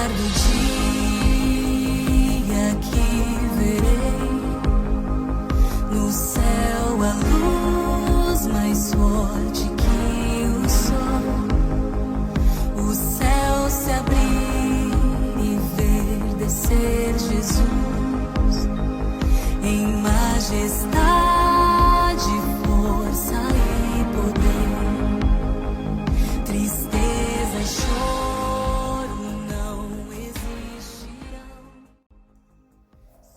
aguardo o dia que verei no céu a luz mais forte que o sol, o céu se abrir e ver descer Jesus em majestade, força e poder. Tristeza e choro não existirão.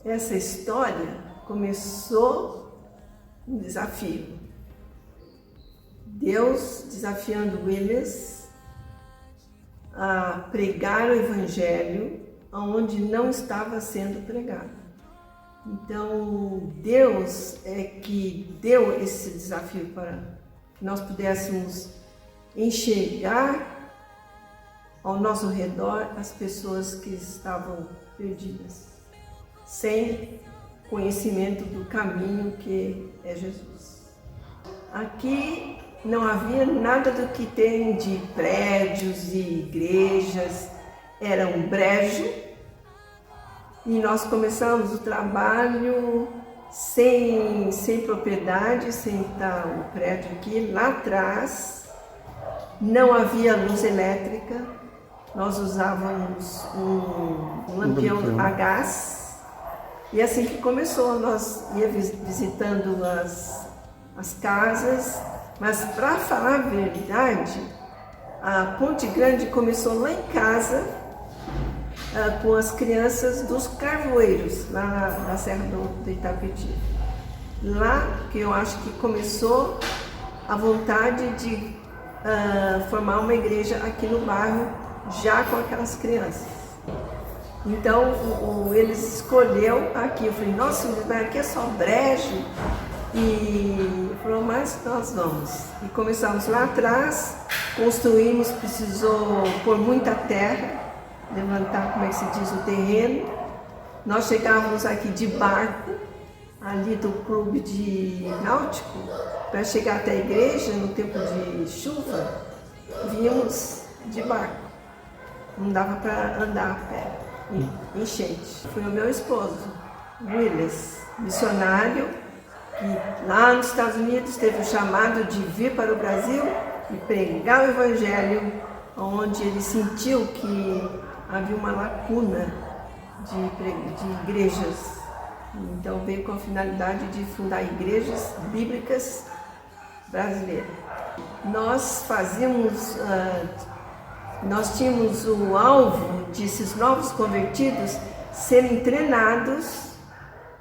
Essa história começou um desafio. Deus desafiando Willis a pregar o Evangelho onde não estava sendo pregado. Então, Deus é que deu esse desafio para que nós pudéssemos enxergar ao nosso redor as pessoas que estavam perdidas, sem conhecimento do caminho que é Jesus. Aqui não havia nada do que tem de prédios e igrejas, era um brejo. E nós começamos o trabalho sem propriedade, sem estar o prédio aqui. Lá atrás não havia luz elétrica, nós usávamos um lampião a gás. E assim que começou, nós íamos visitando as casas, mas para falar a verdade, a Ponte Grande começou lá em casa, com as crianças dos carvoeiros, lá na Serra do Itapetí. Lá que eu acho que começou a vontade de formar uma igreja aqui no bairro, já com aquelas crianças. Então, eles escolheu aqui. Eu falei, nossa, mas aqui é só brejo. E ele falou, mas nós vamos. E começamos lá atrás, construímos, precisou pôr muita terra, levantar, como é que se diz, o terreno. Nós chegávamos aqui de barco, ali do clube de náutico, para chegar até a igreja no tempo de chuva, vínhamos de barco. Não dava para andar a pé, enchente. Foi o meu esposo, Willis, missionário, que lá nos Estados Unidos teve o chamado de vir para o Brasil e pregar o Evangelho, onde ele sentiu que havia uma lacuna de igrejas. Então veio com a finalidade de fundar igrejas bíblicas brasileiras. Nós tínhamos o alvo desses novos convertidos serem treinados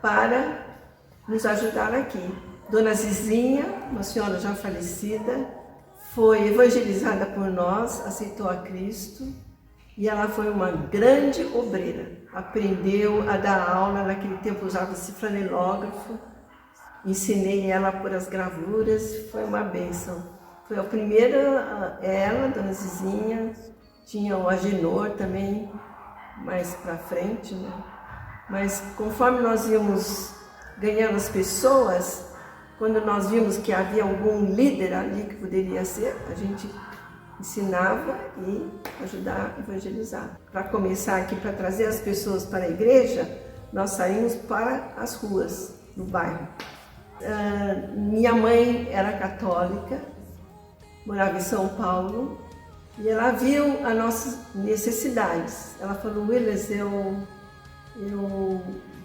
para nos ajudar aqui. Dona Zizinha, uma senhora já falecida, foi evangelizada por nós, aceitou a Cristo. E ela foi uma grande obreira, aprendeu a dar aula, naquele tempo usava-se flanelógrafo, ensinei ela por as gravuras, foi uma bênção. Foi a primeira, ela, Dona Zizinha, tinha o Agenor também, mais para frente, né? Mas conforme nós íamos ganhando as pessoas, quando nós vimos que havia algum líder ali que poderia ser, a gente ensinava e ajudar a evangelizar. Para começar aqui, para trazer as pessoas para a igreja, nós saímos para as ruas do bairro. Minha mãe era católica, morava em São Paulo, e ela viu as nossas necessidades. Ela falou, Willis, eu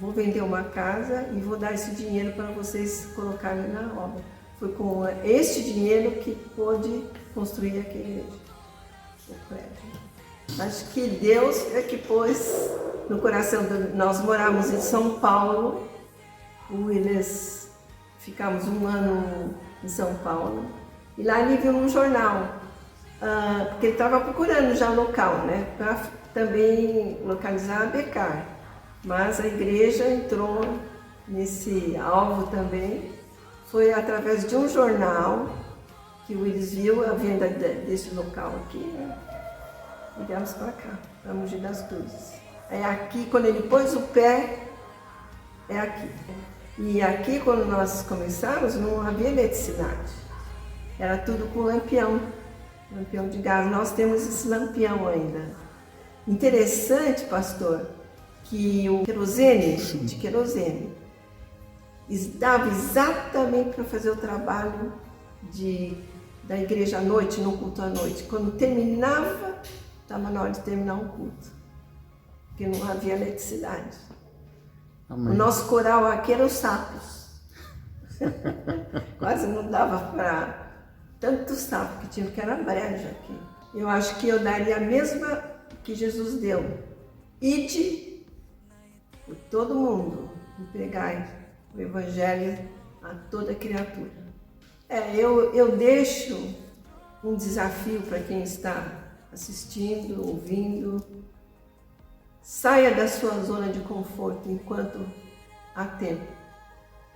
vou vender uma casa e vou dar esse dinheiro para vocês colocarem na obra. Foi com este dinheiro que pôde construir aquele prédio. Acho que Deus é que pôs no coração. Nós morávamos em São Paulo, o Willis, ficamos um ano em São Paulo, e lá ele viu num jornal, porque ele estava procurando já local, né, para também localizar a Becar. Mas a igreja entrou nesse alvo também. Foi através de um jornal que o Willis viu a venda desse local aqui, né? E viemos para cá, para Mogi das Cruzes. É aqui, quando ele pôs o pé, é aqui. E aqui, quando nós começamos, não havia eletricidade. Era tudo com lampião de gás. Nós temos esse lampião ainda. Interessante, pastor, que o querosene, de querosene, dava exatamente para fazer o trabalho da igreja à noite, no culto à noite. Quando terminava, estava na hora de terminar o culto, porque não havia eletricidade. Amém. O nosso coral aqui era os sapos. Quase não dava para tanto sapo que tinha, porque era brejo aqui. Eu acho que eu daria a mesma que Jesus deu. Ide por todo mundo e pregai o Evangelho a toda criatura. Eu deixo um desafio para quem está assistindo, ouvindo. Saia da sua zona de conforto enquanto há tempo,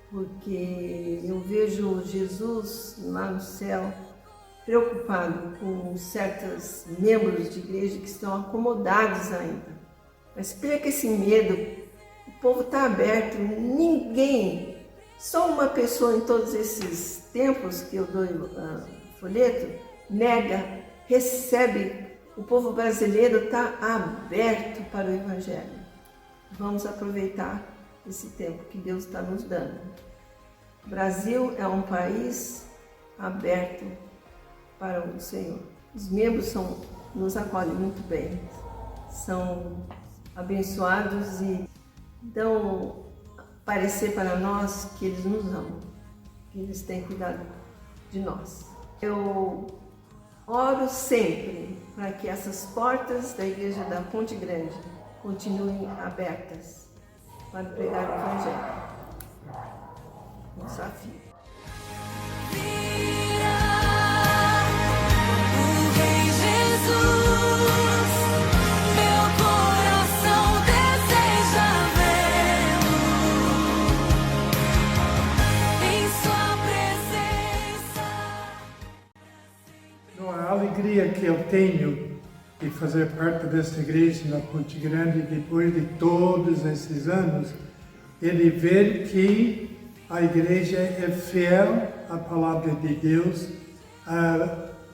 porque eu vejo Jesus lá no céu preocupado com certos membros de igreja que estão acomodados ainda. Mas perca esse medo, o povo está aberto, ninguém, só uma pessoa em todos esses tempos que eu dou folheto, nega, recebe. O povo brasileiro está aberto para o Evangelho. Vamos aproveitar esse tempo que Deus está nos dando. O Brasil é um país aberto para o Senhor. Os membros nos acolhem muito bem, são abençoados e dão parecer para nós que eles nos amam, que eles têm cuidado de nós. Eu oro sempre para que essas portas da Igreja da Ponte Grande continuem abertas para pregar o Evangelho. Um desafio. O Rei Jesus, meu coração deseja vê-lo em sua presença. A alegria que eu tenho de fazer parte desta igreja na Ponte Grande depois de todos esses anos é de ver que a igreja é fiel à palavra de Deus.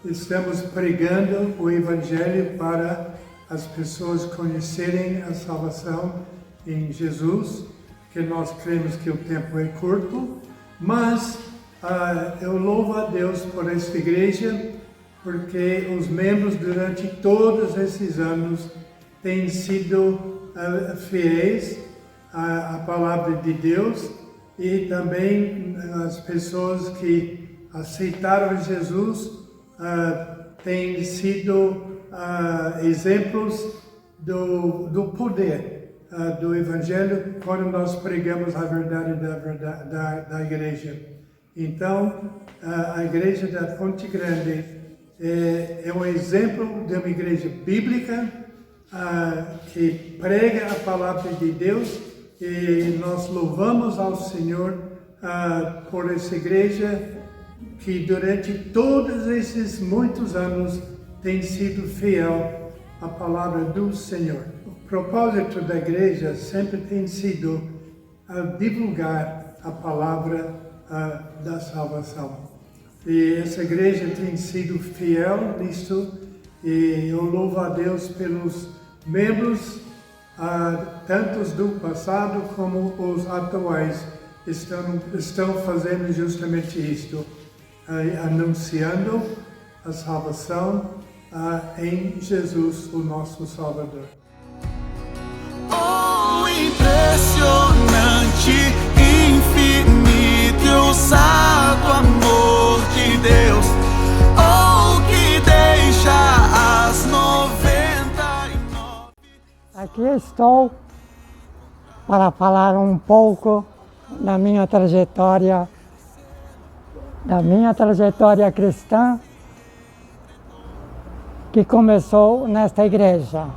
Estamos pregando o Evangelho para as pessoas conhecerem a salvação em Jesus, que nós cremos que o tempo é curto, mas eu louvo a Deus por esta igreja, porque os membros durante todos esses anos têm sido fiéis à palavra de Deus e também as pessoas que aceitaram Jesus têm sido exemplos do poder do Evangelho quando nós pregamos a verdade da igreja. Então, a igreja da Ponte Grande é um exemplo de uma igreja bíblica que prega a palavra de Deus e nós louvamos ao Senhor por essa igreja que durante todos esses muitos anos tem sido fiel à palavra do Senhor. O propósito da igreja sempre tem sido divulgar a palavra da salvação. E essa igreja tem sido fiel nisso e eu louvo a Deus pelos membros, tantos do passado como os atuais, estão fazendo justamente isto, anunciando a salvação em Jesus, o nosso Salvador. Oh, impressionante, infinito e ousado amor de Deus, oh, que deixa as 99. Aqui estou para falar um pouco da minha trajetória cristã que começou nesta igreja.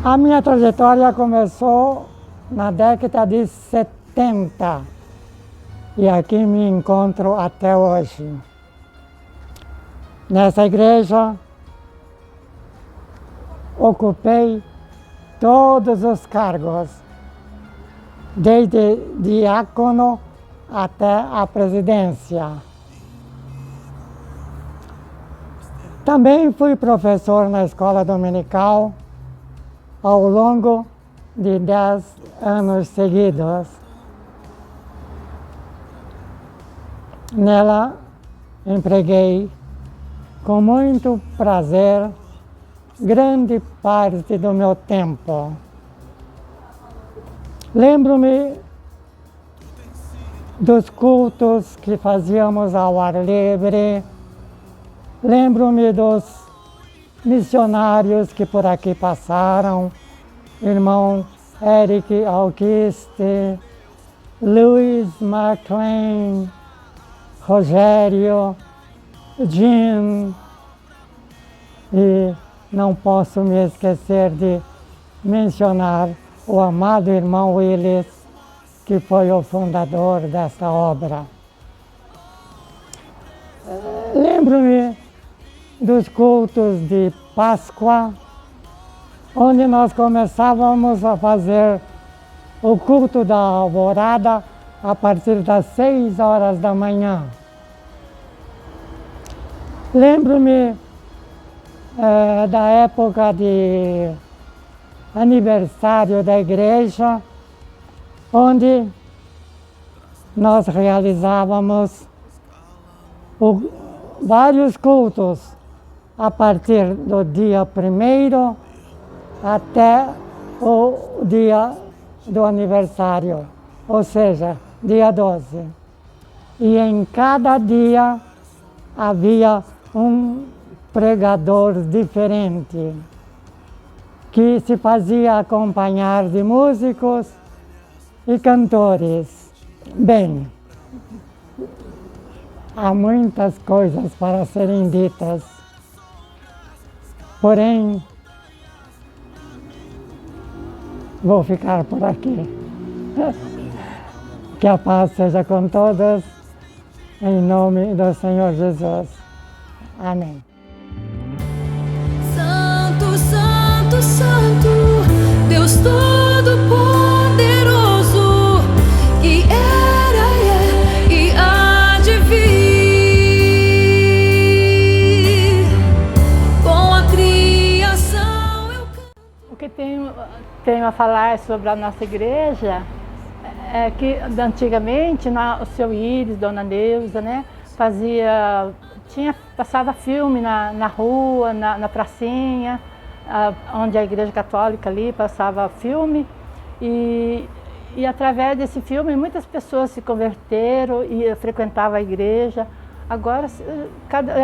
A minha trajetória começou na década de 70 e aqui me encontro até hoje. Nessa igreja ocupei todos os cargos, desde diácono até a presidência. Também fui professor na escola dominical ao longo de 10 anos seguidos. Nela empreguei com muito prazer grande parte do meu tempo. Lembro-me dos cultos que fazíamos ao ar livre, lembro-me dos missionários que por aqui passaram, irmão Eric Alquiste, Louis McLean, Rogério, Jim, e não posso me esquecer de mencionar o amado irmão Willis, que foi o fundador desta obra. Lembro-me dos cultos de Páscoa, onde nós começávamos a fazer o culto da alvorada a partir das 6 horas da manhã. Lembro-me da época de aniversário da igreja, onde nós realizávamos vários cultos a partir do dia 1º até o dia do aniversário, ou seja, dia 12. E em cada dia havia um pregador diferente, que se fazia acompanhar de músicos e cantores. Bem, há muitas coisas para serem ditas, porém, vou ficar por aqui. Que a paz seja com todos, em nome do Senhor Jesus. Amém. Santo, Santo, Santo, Deus Todo-Poderoso, que era e há de vir. Com a criação eu canto. O que tenho a falar sobre a nossa igreja é que antigamente o seu Íris, Dona Neuza, né, passava filme na rua, na pracinha, onde a igreja católica ali passava filme, e através desse filme muitas pessoas se converteram e frequentavam a igreja. Agora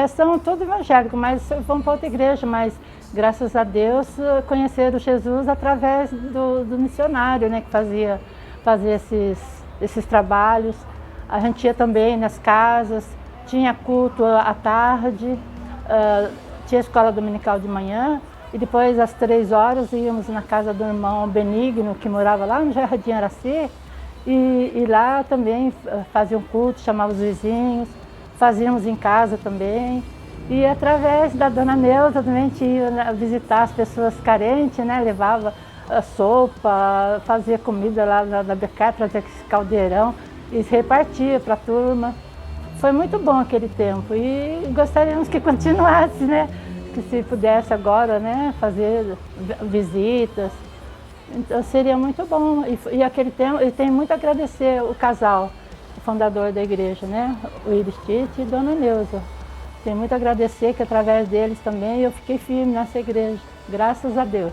são todos evangélicos, mas vão para outra igreja, mas graças a Deus conheceram Jesus através do missionário, né, que fazia esses trabalhos. A gente ia também nas casas, tinha culto à tarde, tinha escola dominical de manhã, e depois às 3 horas íamos na casa do irmão Benigno, que morava lá no Jardim Araci, e lá também fazia um culto, chamava os vizinhos, fazíamos em casa também. E através da Dona Neuza também a gente ia visitar as pessoas carentes, né? Levava sopa, fazia comida lá na Becar, trazia esse caldeirão e repartia para a turma. Foi muito bom aquele tempo e gostaríamos que continuasse, né? Que se pudesse agora, né, fazer visitas, então seria muito bom. E aquele tempo, eu tenho muito a agradecer o casal, o fundador da igreja, né? O Iris Tite e Dona Neuza. Tenho muito a agradecer que através deles também eu fiquei firme nessa igreja, graças a Deus.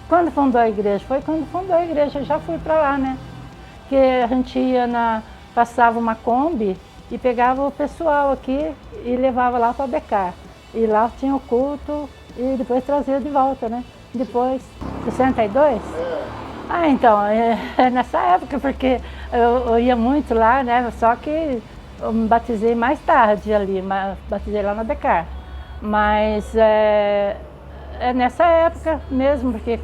Quando fundou a igreja? Foi quando fundou a igreja, eu já fui para lá, né? Que a gente ia passava uma Kombi e pegava o pessoal aqui e levava lá para Becar. E lá tinha o culto e depois trazia de volta, né? Depois, 62? Então, é nessa época, porque eu ia muito lá, né? Só que eu me batizei mais tarde ali, batizei lá na Becar. Mas é nessa época mesmo, porque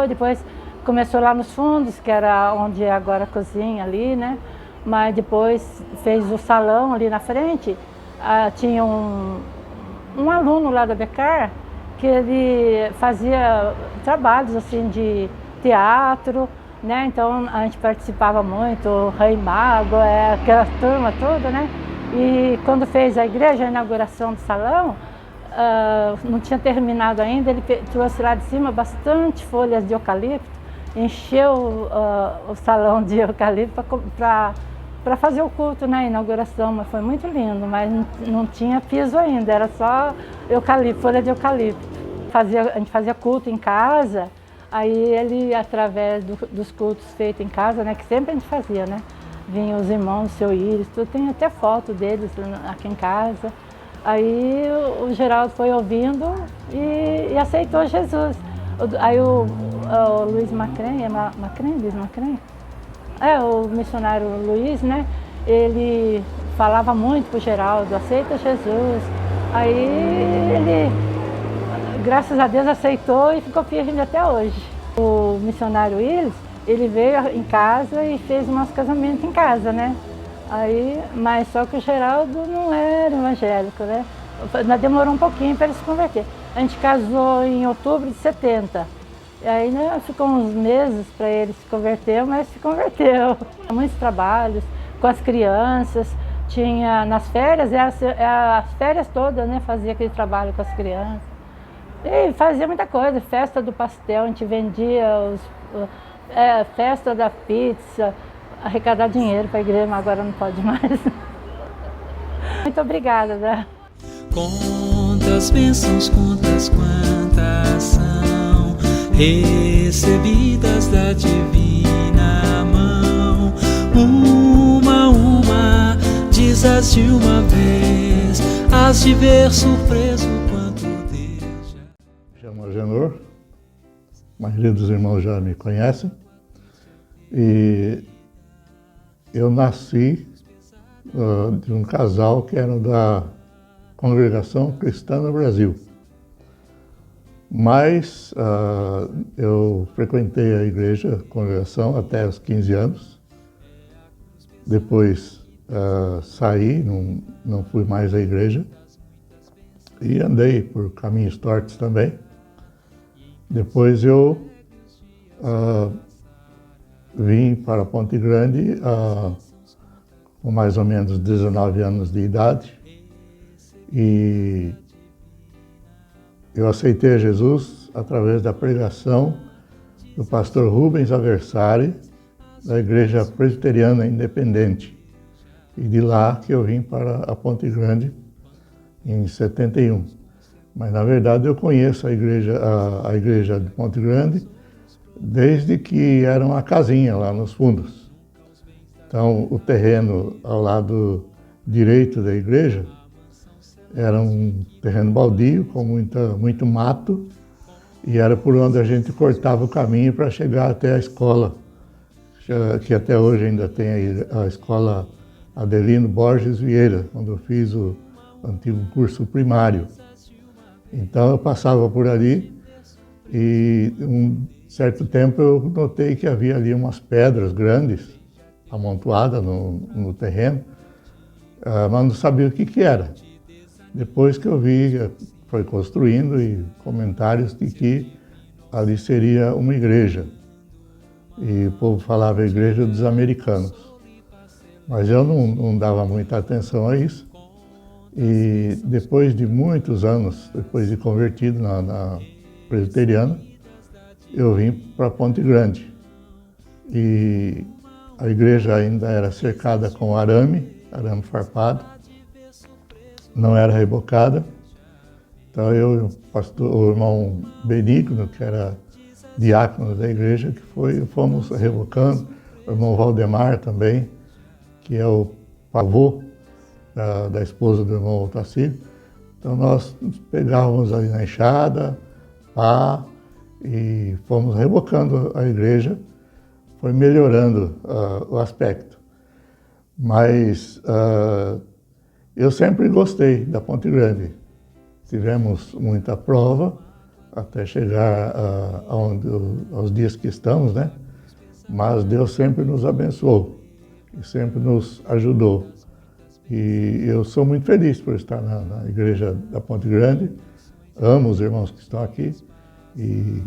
depois começou lá nos fundos, que era onde é agora a cozinha ali, né? Mas depois fez o salão ali na frente. Tinha um aluno lá da Becar que ele fazia trabalhos assim de teatro, né? Então a gente participava muito, o Rei Mago, aquela turma toda, né? E quando fez a igreja, a inauguração do salão, não tinha terminado ainda, ele trouxe lá de cima bastante folhas de eucalipto, encheu o salão de eucalipto para fazer o culto na inauguração, mas foi muito lindo, mas não tinha piso ainda, era só eucalipto, folha de eucalipto. A gente fazia culto em casa, aí ele, através dos cultos feitos em casa, né, que sempre a gente fazia, né, vinham os irmãos, o seu Íris, tudo, tem até foto deles aqui em casa. Aí o Geraldo foi ouvindo e aceitou Jesus. Aí o Luiz Macren, Luiz Macren? O missionário Luiz, né? Ele falava muito pro Geraldo, aceita Jesus. Aí ele, graças a Deus, aceitou e ficou firme até hoje. O missionário Willis, ele veio em casa e fez o nosso casamento em casa, né? Aí, mas só que o Geraldo não era evangélico, né? Demorou um pouquinho para ele se converter. A gente casou em outubro de 70. E aí, né, ficou uns meses para ele se converter, mas se converteu. Muitos trabalhos com as crianças. Tinha nas férias, as férias todas, né? Fazia aquele trabalho com as crianças. E fazia muita coisa, festa do pastel, a gente vendia festa da pizza, arrecadar dinheiro para a igreja, mas agora não pode mais. Muito obrigada, né? Quantas bênçãos, quantas são recebidas da divina mão. Uma, diz as de uma vez, as de ver surpreso quanto Deus já... Chamo Agenor, a maioria dos irmãos já me conhecem, e eu nasci de um casal que era da Congregação Cristã no Brasil. Mas eu frequentei a igreja, a congregação, até os 15 anos. Depois saí, não fui mais à igreja. E andei por caminhos tortos também. Depois eu vim para Ponte Grande com mais ou menos 19 anos de idade. E eu aceitei a Jesus através da pregação do pastor Rubens Aversari, da Igreja Presbiteriana Independente. E de lá que eu vim para a Ponte Grande em 71. Mas, na verdade, eu conheço a igreja de Ponte Grande desde que era uma casinha lá nos fundos. Então, o terreno ao lado direito da igreja era um terreno baldio, com muito mato, e era por onde a gente cortava o caminho para chegar até a escola, que até hoje ainda tem a escola Adelino Borges Vieira, onde eu fiz o antigo curso primário. Então eu passava por ali e um certo tempo eu notei que havia ali umas pedras grandes amontoadas no terreno, mas não sabia o que era. Depois que eu vi, foi construindo e comentários de que ali seria uma igreja. E o povo falava Igreja dos Americanos. Mas eu não dava muita atenção a isso. E depois de muitos anos, depois de convertido na presbiteriana, eu vim para Ponte Grande. E a igreja ainda era cercada com arame farpado. Não era rebocada. Então eu e o irmão Benigno, que era diácono da igreja, fomos rebocando. O irmão Valdemar também, que é o avô da esposa do irmão Otacílio. Então nós pegávamos ali na enxada, pá, e fomos rebocando a igreja. Foi melhorando o aspecto. Mas eu sempre gostei da Ponte Grande. Tivemos muita prova até chegar aos dias que estamos, né? Mas Deus sempre nos abençoou e sempre nos ajudou. E eu sou muito feliz por estar na igreja da Ponte Grande. Amo os irmãos que estão aqui e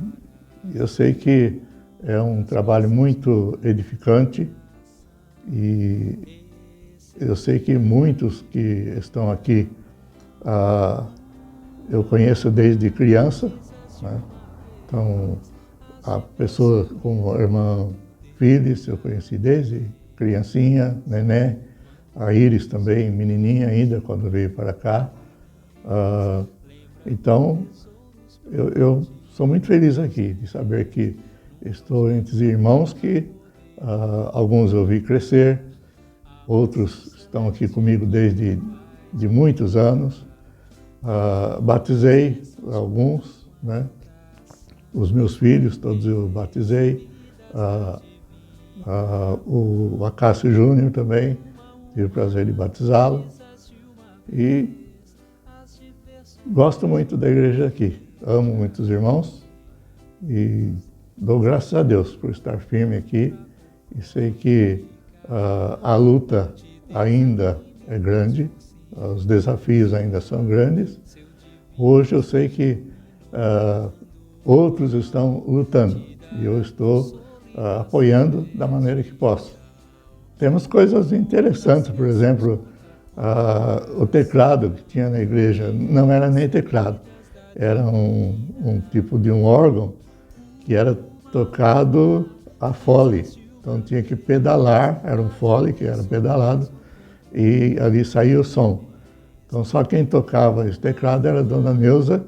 eu sei que é um trabalho muito edificante e eu sei que muitos que estão aqui eu conheço desde criança, né? Então, a pessoa como a irmã Phyllis, eu conheci desde criancinha, neném, a Iris também, menininha ainda, quando veio para cá. Então, eu sou muito feliz aqui, de saber que estou entre irmãos que alguns eu vi crescer, outros estão aqui comigo desde de muitos anos. Batizei alguns, né? Os meus filhos, todos eu batizei. O Acácio Júnior também, tive o prazer de batizá-lo. E gosto muito da igreja aqui, amo muitos irmãos e dou graças a Deus por estar firme aqui e sei que a luta ainda é grande, os desafios ainda são grandes. Hoje eu sei que outros estão lutando e eu estou apoiando da maneira que posso. Temos coisas interessantes, por exemplo, o teclado que tinha na igreja não era nem teclado, era um tipo de um órgão que era tocado a fole. Então tinha que pedalar, era um fole que era pedalado e ali saía o som. Então só quem tocava esse teclado era a Dona Neuza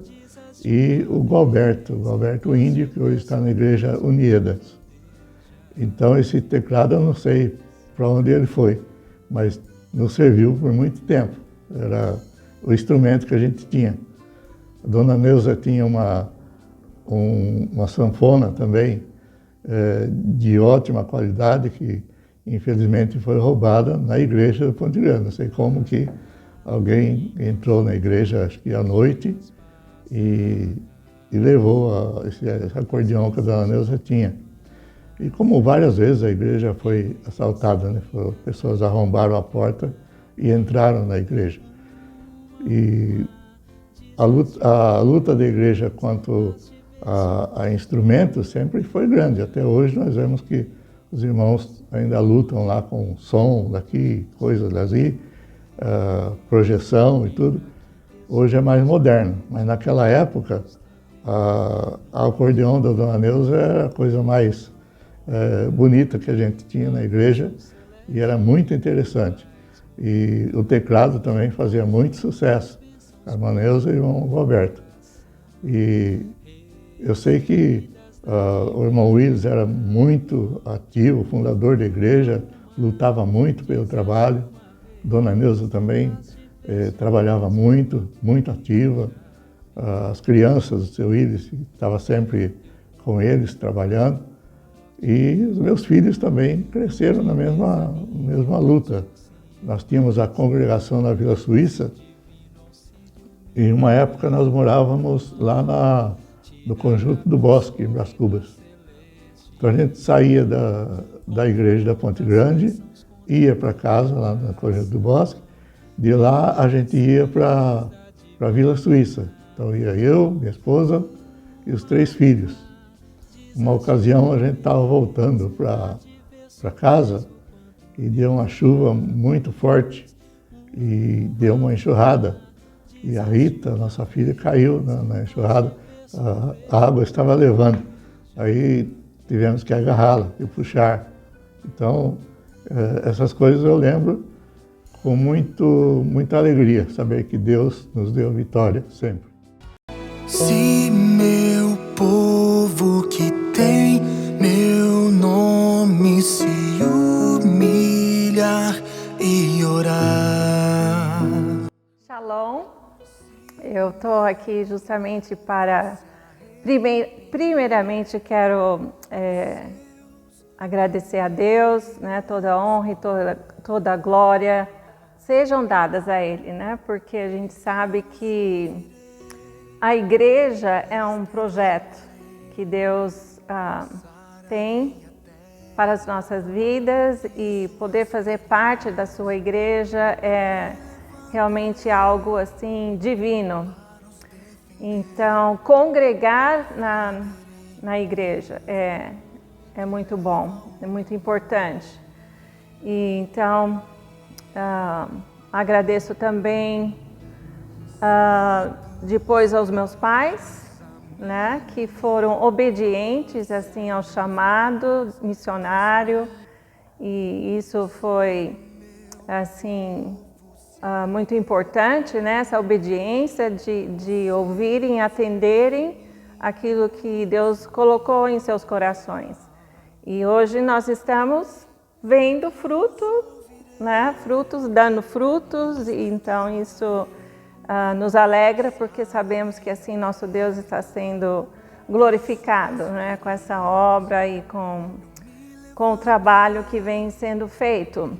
e o Galberto Índio, que hoje está na Igreja Unidas. Então esse teclado eu não sei para onde ele foi, mas nos serviu por muito tempo. Era o instrumento que a gente tinha. A Dona Neuza tinha uma sanfona também, de ótima qualidade, que infelizmente foi roubada na igreja do Ponte Grande. Não sei como que alguém entrou na igreja, acho que à noite, e levou esse acordeão que a Dona Neuza tinha. E como várias vezes a igreja foi assaltada, né? Pessoas arrombaram a porta e entraram na igreja. E a luta da igreja quanto a instrumentos sempre foi grande. Até hoje nós vemos que os irmãos ainda lutam lá com som daqui, coisas dali, projeção e tudo. Hoje é mais moderno, mas naquela época a acordeão da Dona Neuza era a coisa mais bonita que a gente tinha na igreja e era muito interessante. E o teclado também fazia muito sucesso, a Dona Neuza e o irmão Roberto. E eu sei que o irmão Willis era muito ativo, fundador da igreja, lutava muito pelo trabalho. Dona Neuza também trabalhava muito, muito ativa. As crianças do seu Willis estavam sempre com eles, trabalhando. E os meus filhos também cresceram na mesma luta. Nós tínhamos a congregação na Vila Suíça e em uma época nós morávamos lá no Conjunto do Bosque, em Brás Cubas. Então a gente saía da igreja da Ponte Grande, ia para casa, lá no Conjunto do Bosque, de lá a gente ia para a Vila Suíça. Então ia eu, minha esposa e os 3 filhos. Uma ocasião a gente estava voltando para casa e deu uma chuva muito forte e deu uma enxurrada. E a Rita, nossa filha, caiu na enxurrada, a água estava levando. Aí tivemos que agarrá-la e puxar. Então, essas coisas eu lembro com muita alegria, saber que Deus nos deu vitória sempre. Se meu povo que tem meu nome se humilhar e orar. Shalom, eu estou aqui justamente para, primeiramente quero agradecer a Deus, né, toda a honra e toda a glória sejam dadas a Ele, né, porque a gente sabe que a igreja é um projeto que Deus tem para as nossas vidas e poder fazer parte da sua igreja é realmente algo assim divino. Então, congregar na igreja é muito bom, é muito importante. E então, agradeço também depois aos meus pais, né, que foram obedientes assim ao chamado missionário, e isso foi assim muito importante, né, essa obediência de ouvirem, atenderem aquilo que Deus colocou em seus corações. E hoje nós estamos vendo fruto, né, dando frutos, e então isso nos alegra, porque sabemos que assim nosso Deus está sendo glorificado, né, com essa obra e com o trabalho que vem sendo feito.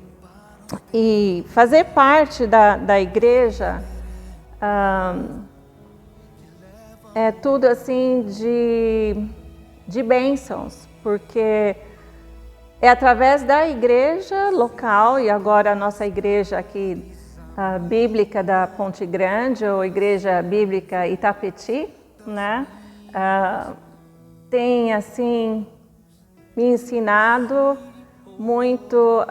E fazer parte da igreja é tudo assim de bênçãos, porque é através da igreja local, e agora a nossa igreja aqui bíblica da Ponte Grande, ou Igreja Bíblica Itapetí, né, tem assim me ensinado muito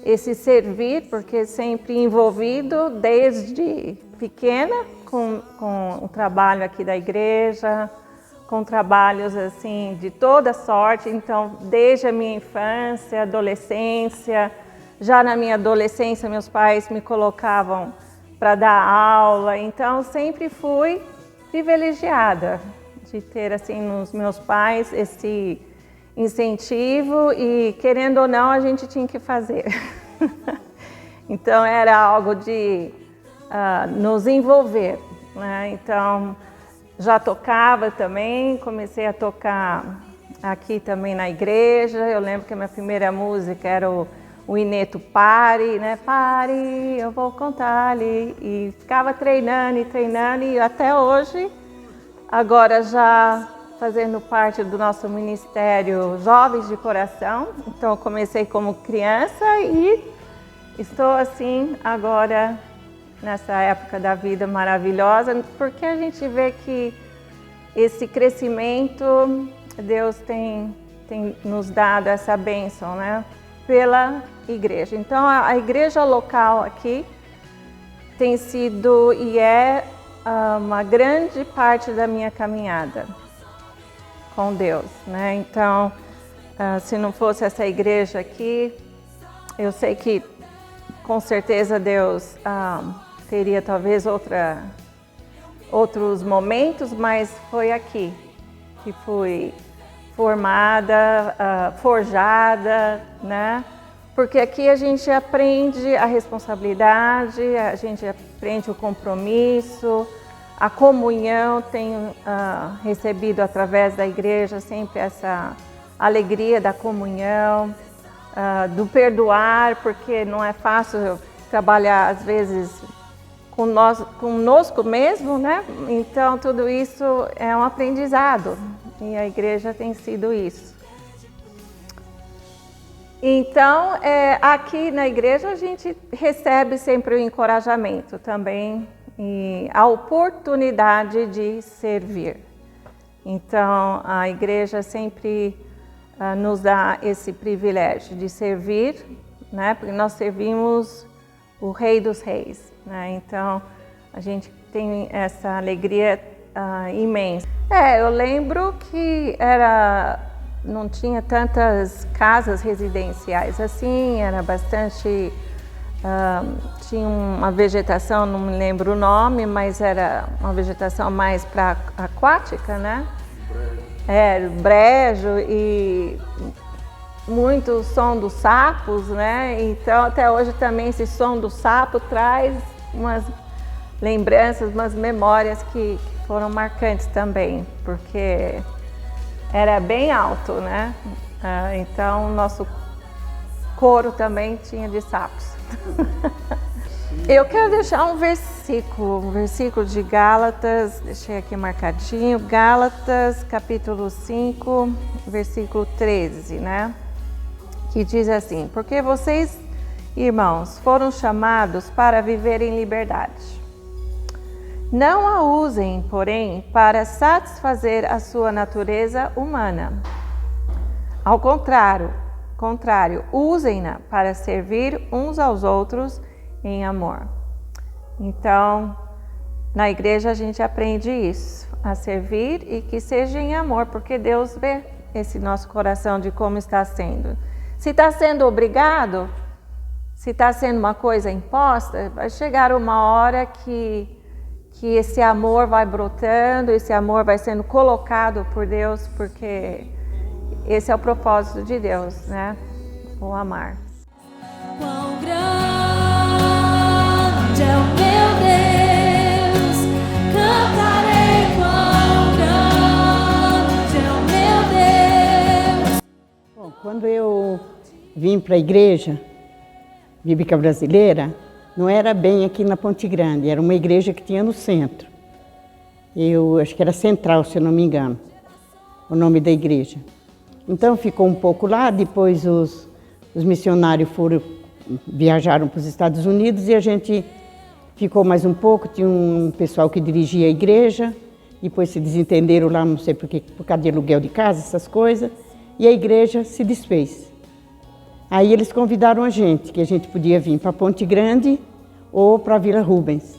esse servir, porque sempre envolvido desde pequena com o trabalho aqui da igreja, com trabalhos assim de toda sorte. Então, desde a minha infância, adolescência, já na minha adolescência meus pais me colocavam para dar aula, então sempre fui privilegiada de ter assim nos meus pais esse incentivo, e querendo ou não a gente tinha que fazer. Então era algo de nos envolver, né? Então já tocava também, comecei a tocar aqui também na igreja. Eu lembro que a minha primeira música era o Ineto Pare, né? Pare, eu vou contar-lhe. E ficava treinando e até hoje, agora já fazendo parte do nosso ministério Jovens de Coração. Então eu comecei como criança e estou assim agora nessa época da vida maravilhosa, porque a gente vê que esse crescimento, Deus tem nos dado essa bênção, né, pela igreja. Então a igreja local aqui tem sido e é uma grande parte da minha caminhada com Deus, né? Então, se não fosse essa igreja aqui, eu sei que com certeza Deus teria talvez outros momentos, mas foi aqui que fui formada, forjada, né? Porque aqui a gente aprende a responsabilidade, a gente aprende o compromisso, a comunhão. Tenho recebido através da igreja sempre essa alegria da comunhão, do perdoar, porque não é fácil trabalhar às vezes conosco mesmo, né? Então tudo isso é um aprendizado, e a igreja tem sido isso. Então aqui na igreja a gente recebe sempre o encorajamento também e a oportunidade de servir. Então a igreja sempre nos dá esse privilégio de servir, né? Porque nós servimos o Rei dos Reis, né? Então a gente tem essa alegria imensa. Eu lembro que não tinha tantas casas residenciais assim, era bastante, tinha uma vegetação, não me lembro o nome, mas era uma vegetação mais para aquática, né? Brejo e muito som dos sapos, né? Então até hoje também esse som do sapo traz umas lembranças, umas memórias que foram marcantes também, porque era bem alto, né? Então o nosso coro também tinha de sapos. Eu quero deixar um versículo de Gálatas, deixei aqui marcadinho, Gálatas capítulo 5, versículo 13, né? Que diz assim: porque vocês, irmãos, foram chamados para viver em liberdade. Não a usem, porém, para satisfazer a sua natureza humana. Ao contrário, usem-na para servir uns aos outros em amor. Então, Na igreja a gente aprende isso, a servir e que seja em amor, porque Deus vê esse nosso coração de como está sendo. Se está sendo obrigado, se está sendo uma coisa imposta, vai chegar uma hora que esse amor vai brotando, esse amor vai sendo colocado por Deus, porque esse é o propósito de Deus, né? O amar. Quão grande é o meu Deus, cantarei quão grande é o meu Deus. Bom, quando eu vim para a igreja bíblica brasileira, não era bem aqui na Ponte Grande, era uma igreja que tinha no centro. Eu acho que era Central, se eu não me engano, o nome da igreja. Então ficou um pouco lá, depois os missionários viajaram para os Estados Unidos e a gente ficou mais um pouco, tinha um pessoal que dirigia a igreja, depois se desentenderam lá, não sei por causa de aluguel de casa, essas coisas, e a igreja se desfez. Aí eles convidaram a gente, que a gente podia vir para Ponte Grande ou para Vila Rubens.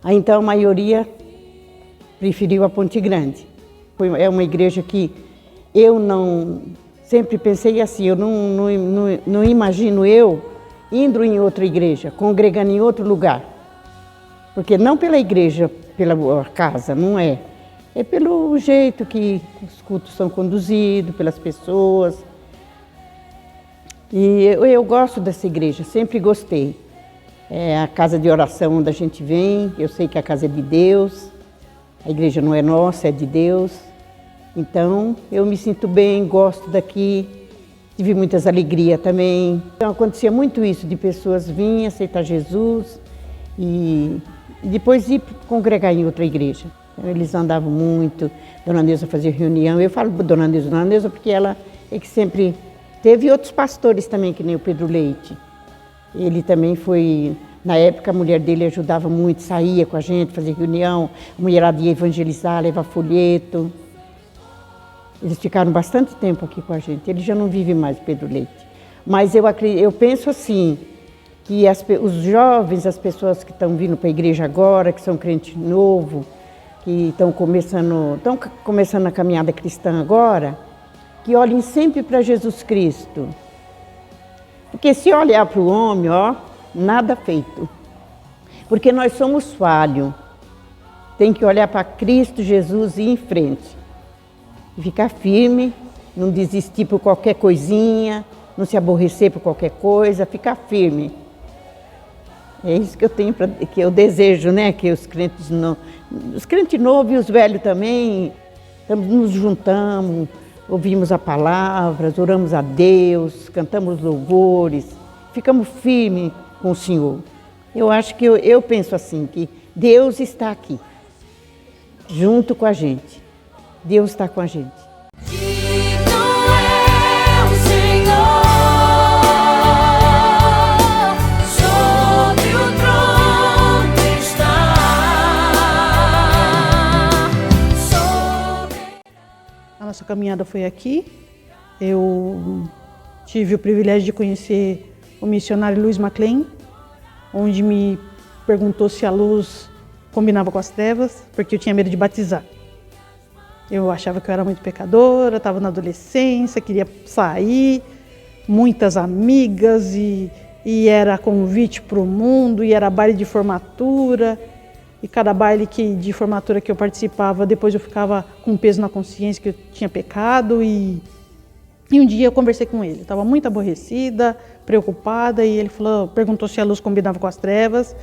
Aí então a maioria preferiu a Ponte Grande. É uma igreja que eu sempre pensei assim, eu não imagino eu indo em outra igreja, congregando em outro lugar. Porque não pela igreja, pela casa, não é. É pelo jeito que os cultos são conduzidos, pelas pessoas. E eu gosto dessa igreja, sempre gostei. É a casa de oração onde a gente vem, eu sei que a casa é de Deus, a igreja não é nossa, é de Deus. Então, eu me sinto bem, gosto daqui, tive muitas alegrias também. Então, acontecia muito isso, de pessoas virem aceitar Jesus e depois ir congregar em outra igreja. Então, eles andavam muito, Dona Neuza fazia reunião, eu falo Dona Neuza porque ela é que sempre... Teve outros pastores também, que nem o Pedro Leite. Ele também foi, na época a mulher dele ajudava muito, saía com a gente, fazia reunião, a mulherada ia evangelizar, levar folheto. Eles ficaram bastante tempo aqui com a gente, ele já não vive mais, Pedro Leite. Mas eu penso assim, que os jovens, as pessoas que estão vindo para a igreja agora, que são crentes novos, que estão começando a caminhada cristã agora, que olhem sempre para Jesus Cristo. Porque se olhar para o homem, nada feito. Porque nós somos falhos. Tem que olhar para Cristo Jesus e ir em frente. E ficar firme, não desistir por qualquer coisinha, não se aborrecer por qualquer coisa, ficar firme. É isso que eu desejo, né? Que os crentes novos e os velhos também, nos juntamos, ouvimos a palavra, oramos a Deus, cantamos louvores, ficamos firmes com o Senhor. Eu acho que eu penso assim, que Deus está aqui, junto com a gente. Deus está com a gente. A nossa caminhada foi aqui. Eu tive o privilégio de conhecer o missionário Luiz McLean, onde me perguntou se a luz combinava com as trevas, porque eu tinha medo de batizar. Eu achava que eu era muito pecadora, estava na adolescência, queria sair, muitas amigas e era convite para o mundo, e era baile de formatura. E cada baile de formatura que eu participava, depois eu ficava com peso na consciência que eu tinha pecado. E um dia eu conversei com ele, eu estava muito aborrecida, preocupada, e ele perguntou se a luz combinava com as trevas,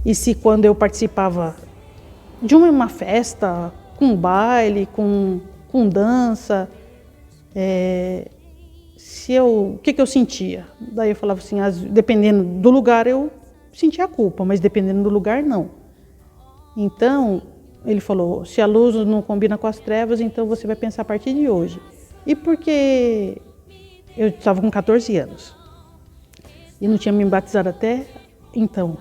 e se quando eu participava de uma festa, com baile, com dança, o que eu sentia. Daí eu falava assim, dependendo do lugar eu sentia a culpa, mas dependendo do lugar não. Então, ele falou, se a luz não combina com as trevas, então você vai pensar a partir de hoje. E porque eu estava com 14 anos e não tinha me batizado até então.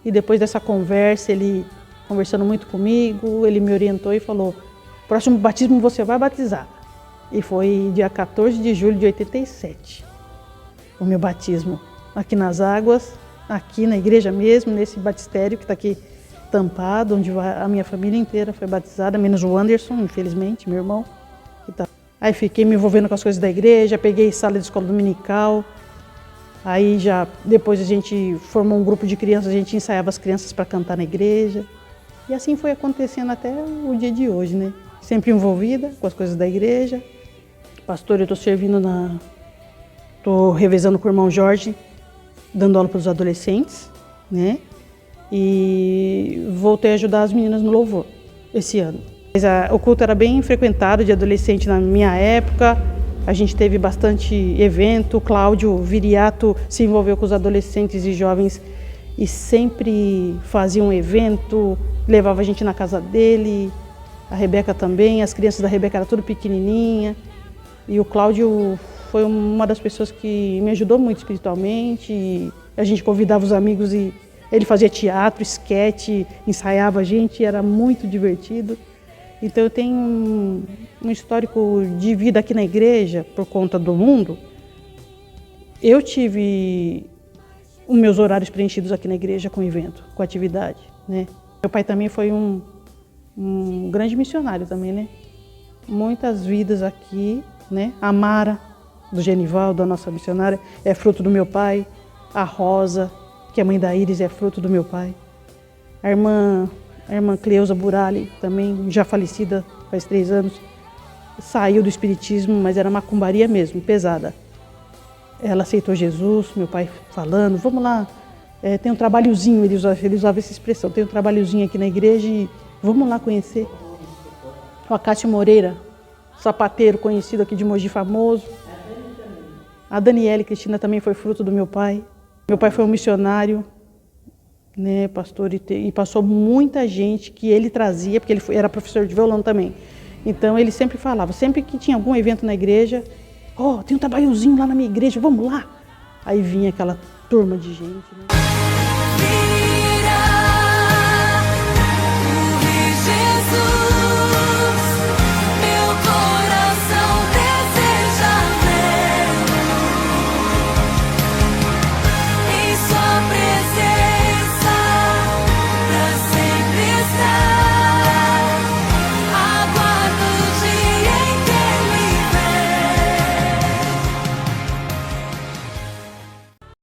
E depois dessa conversa, ele conversando muito comigo, ele me orientou e falou, próximo batismo você vai batizar. E foi dia 14 de julho de 87, o meu batismo aqui nas águas, aqui na igreja mesmo, nesse batistério que está aqui Tampado, onde a minha família inteira foi batizada, menos o Anderson, infelizmente, meu irmão. Aí fiquei me envolvendo com as coisas da igreja, peguei sala de escola dominical. Aí já depois a gente formou um grupo de crianças, a gente ensaiava as crianças para cantar na igreja. E assim foi acontecendo até o dia de hoje, né? Sempre envolvida com as coisas da igreja. Pastor, eu estou servindo estou revezando com o irmão Jorge, dando aula para os adolescentes, né? E voltei a ajudar as meninas no louvor esse ano. O culto era bem frequentado de adolescente na minha época. A gente teve bastante evento. O Cláudio Viriato se envolveu com os adolescentes e jovens e sempre fazia um evento, levava a gente na casa dele. A Rebeca também, as crianças da Rebeca eram tudo pequenininha. E o Cláudio foi uma das pessoas que me ajudou muito espiritualmente. E a gente convidava os amigos e ele fazia teatro, esquete, ensaiava a gente, era muito divertido. Então eu tenho um histórico de vida aqui na igreja, por conta do mundo. Eu tive os meus horários preenchidos aqui na igreja com evento, com atividade, né? Meu pai também foi um grande missionário também, né? Muitas vidas aqui, né? A Mara, do Genivaldo, a nossa missionária, é fruto do meu pai. A Rosa, que é mãe da Iris, é fruto do meu pai. A irmã Cleusa Burali, também já falecida faz 3 anos, saiu do espiritismo, mas era macumbaria mesmo, pesada. Ela aceitou Jesus, meu pai falando, vamos lá, tem um trabalhozinho, ele usava essa expressão, tem um trabalhozinho aqui na igreja e vamos lá conhecer. O Acácio Moreira, sapateiro conhecido aqui de Mogi, famoso. A Daniele Cristina também foi fruto do meu pai. Meu pai foi um missionário, né, pastor, e passou muita gente que ele trazia, porque ele era professor de violão também. Então ele sempre falava, sempre que tinha algum evento na igreja, tem um trabalhozinho lá na minha igreja, vamos lá. Aí vinha aquela turma de gente, né?